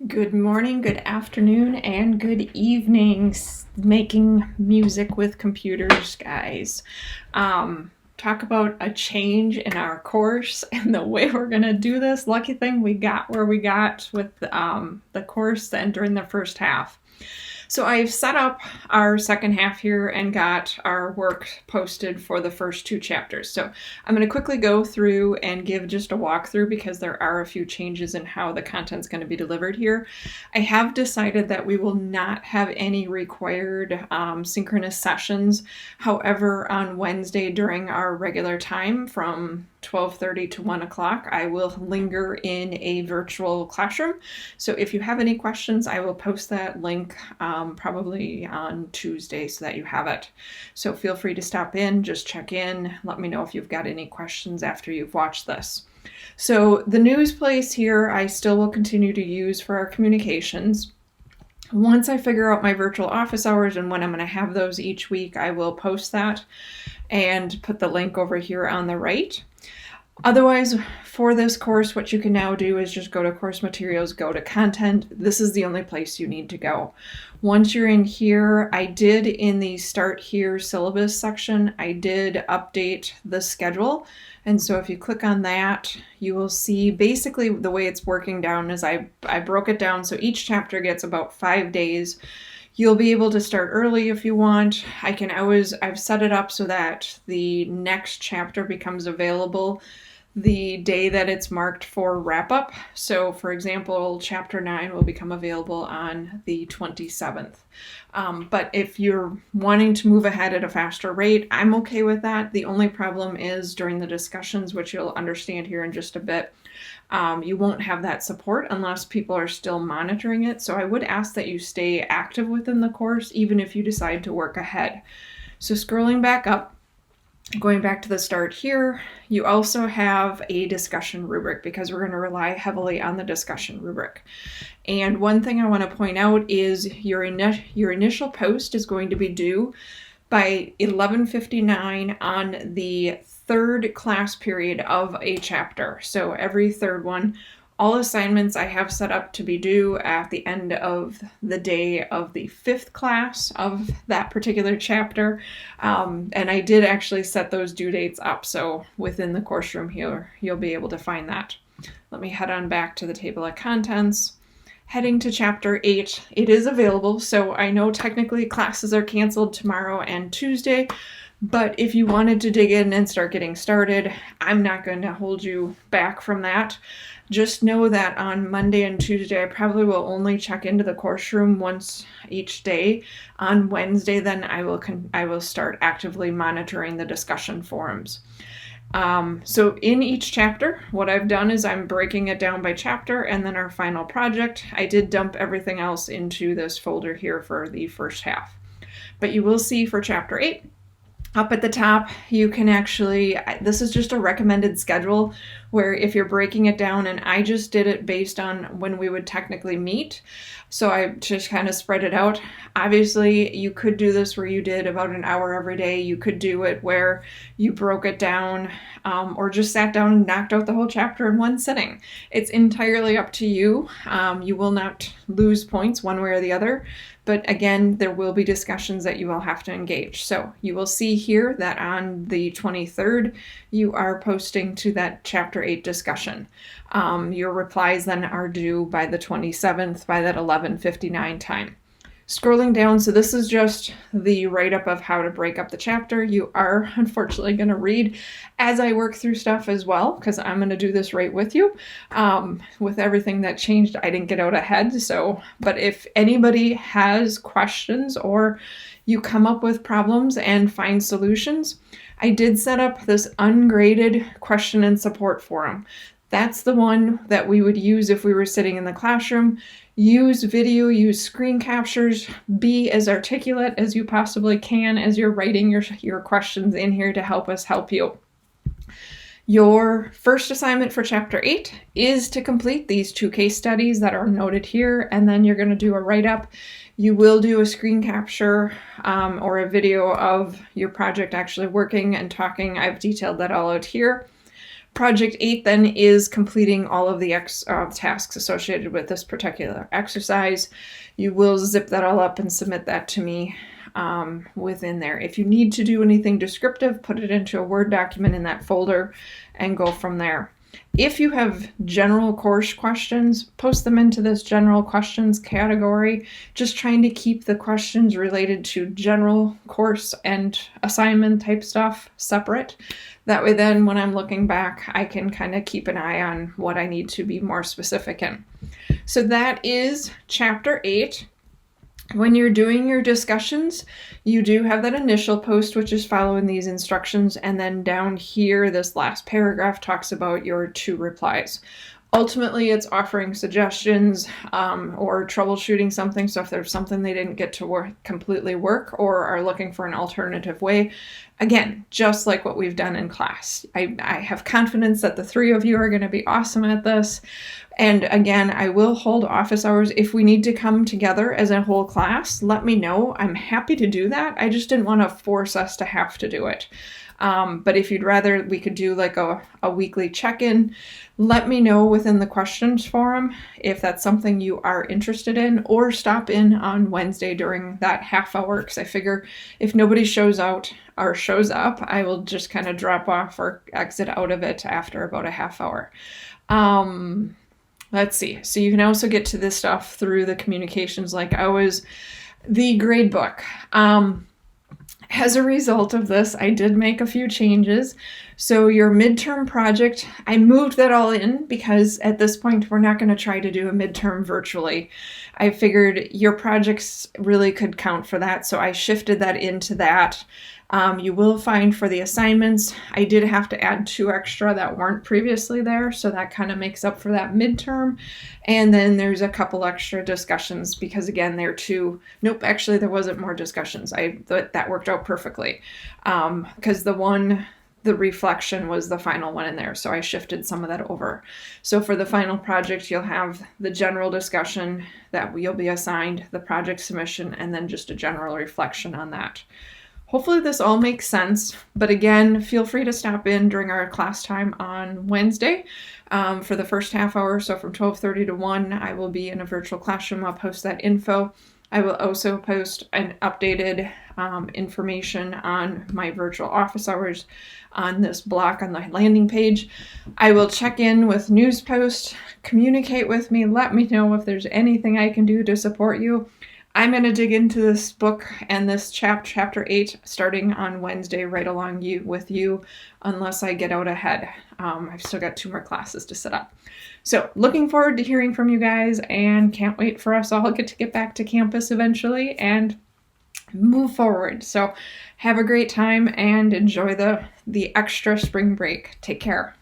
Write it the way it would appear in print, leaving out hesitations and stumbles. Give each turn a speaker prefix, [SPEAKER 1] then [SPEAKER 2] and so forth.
[SPEAKER 1] Good morning, good afternoon, and good evening, making music with computers, guys. Talk about a change in our course and the way we're going to do this. Lucky thing we got where we got with the course and during the first half. So I've set up our second half here and got our work posted for the first two chapters. So I'm going to quickly go through and give just a walkthrough because there are a few changes in how the content's going to be delivered here. I have decided that we will not have any required synchronous sessions. However, on Wednesday during our regular time from 12:30 to 1 o'clock, I will linger in a virtual classroom. So if you have any questions, I will post that link probably on Tuesday so that you have it. So feel free to stop in, just check in, let me know if you've got any questions after you've watched this. So the news place here, I still will continue to use for our communications. Once I figure out my virtual office hours and when I'm going to have those each week, I will post that and put the link over here on the right. Otherwise, for this course, what you can now do is just go to course materials, go to content. This is the only place you need to go. Once you're in here, I did in the start here syllabus section, I did update the schedule. And so if you click on that, you will see basically the way it's working down is I broke it down. So each chapter gets about 5 days. You'll be able to start early if you want. I've set it up so that the next chapter becomes available the day that it's marked for wrap up. So for example, chapter 9 will become available on the 27th. But if you're wanting to move ahead at a faster rate, I'm okay with that. The only problem is during the discussions, which you'll understand here in just a bit, you won't have that support unless people are still monitoring it. So I would ask that you stay active within the course, even if you decide to work ahead. So scrolling back up, going back to the start here, you also have a discussion rubric because we're going to rely heavily on the discussion rubric. And one thing I want to point out is your initial post is going to be due by 11:59 on the third class period of a chapter. So every third one. All assignments I have set up to be due at the end of the day of the fifth class of that particular chapter. And I did actually set those due dates up. So within the course room here, you'll be able to find that. Let me head on back to the table of contents. Heading to chapter 8, it is available. So I know technically classes are canceled tomorrow and Tuesday. But if you wanted to dig in and start getting started, I'm not going to hold you back from that. Just know that on Monday and Tuesday, I probably will only check into the course room once each day. On Wednesday, then I will start actively monitoring the discussion forums. So in each chapter, what I've done is I'm breaking it down by chapter and then our final project. I did dump everything else into this folder here for the first half. But you will see for chapter 8, up at the top, you can actually, this is just a recommended schedule where if you're breaking it down, and I just did it based on when we would technically meet. So I just kind of spread it out. Obviously, you could do this where you did about an hour every day. You could do it where you broke it down or just sat down and knocked out the whole chapter in one sitting. It's entirely up to you. You will not lose points one way or the other. But again, there will be discussions that you will have to engage. So you will see here that on the 23rd, you are posting to that chapter 8 discussion. Your replies then are due by the 27th by that 11:59 time. Scrolling down, so this is just the write-up of how to break up the chapter. You are unfortunately going to read as I work through stuff as well, because I'm going to do this right with you. With everything that changed, I didn't get out ahead. But if anybody has questions or you come up with problems and find solutions, I did set up this ungraded question and support forum. That's the one that we would use if we were sitting in the classroom. Use video, use screen captures, be as articulate as you possibly can as you're writing your questions in here to help us help you. Your first assignment for chapter 8 is to complete these 2 case studies that are noted here, and then you're going to do a write-up. You will do a screen capture or a video of your project actually working and talking. I've detailed that all out here. Project 8 then is completing all of the tasks associated with this particular exercise. You will zip that all up and submit that to me within there. If you need to do anything descriptive, put it into a Word document in that folder and go from there. If you have general course questions, post them into this general questions category, just trying to keep the questions related to general course and assignment type stuff separate. That way then when I'm looking back, I can kind of keep an eye on what I need to be more specific in. So that is Chapter 8. When you're doing your discussions, you do have that initial post, which is following these instructions. And then down here, this last paragraph talks about your 2 replies. Ultimately, it's offering suggestions or troubleshooting something. So if there's something they didn't get to completely work or are looking for an alternative way, again, just like what we've done in class. I have confidence that the 3 of you are going to be awesome at this. And again, I will hold office hours. If we need to come together as a whole class, let me know. I'm happy to do that. I just didn't want to force us to have to do it. But if you'd rather we could do like a weekly check-in, let me know within the questions forum if that's something you are interested in, or stop in on Wednesday during that half hour, because I figure if nobody shows out or shows up, I will just kind of drop off or exit out of it after about a half hour. Let's see. So you can also get to this stuff through the communications like always. The gradebook. As a result of this, I did make a few changes. So your midterm project, I moved that all in because at this point, we're not going to try to do a midterm virtually. I figured your projects really could count for that. So I shifted that into that. You will find for the assignments, I did have to add 2 extra that weren't previously there. So that kind of makes up for that midterm. And then there's a couple extra discussions because again, nope, actually there wasn't more discussions. That worked out perfectly. Because the reflection was the final one in there. So I shifted some of that over. So for the final project, you'll have the general discussion that you'll be assigned, the project submission, and then just a general reflection on that. Hopefully this all makes sense, but again, feel free to stop in during our class time on Wednesday for the first half hour. So from 12:30 to 1, I will be in a virtual classroom. I'll post that info. I will also post an updated information on my virtual office hours on this block on the landing page. I will check in with news posts, communicate with me, let me know if there's anything I can do to support you. I'm going to dig into this book and this chapter 8 starting on Wednesday right along with you unless I get out ahead. I've still got 2 more classes to set up. So looking forward to hearing from you guys and can't wait for us all to get back to campus eventually and move forward. So have a great time and enjoy the extra spring break. Take care.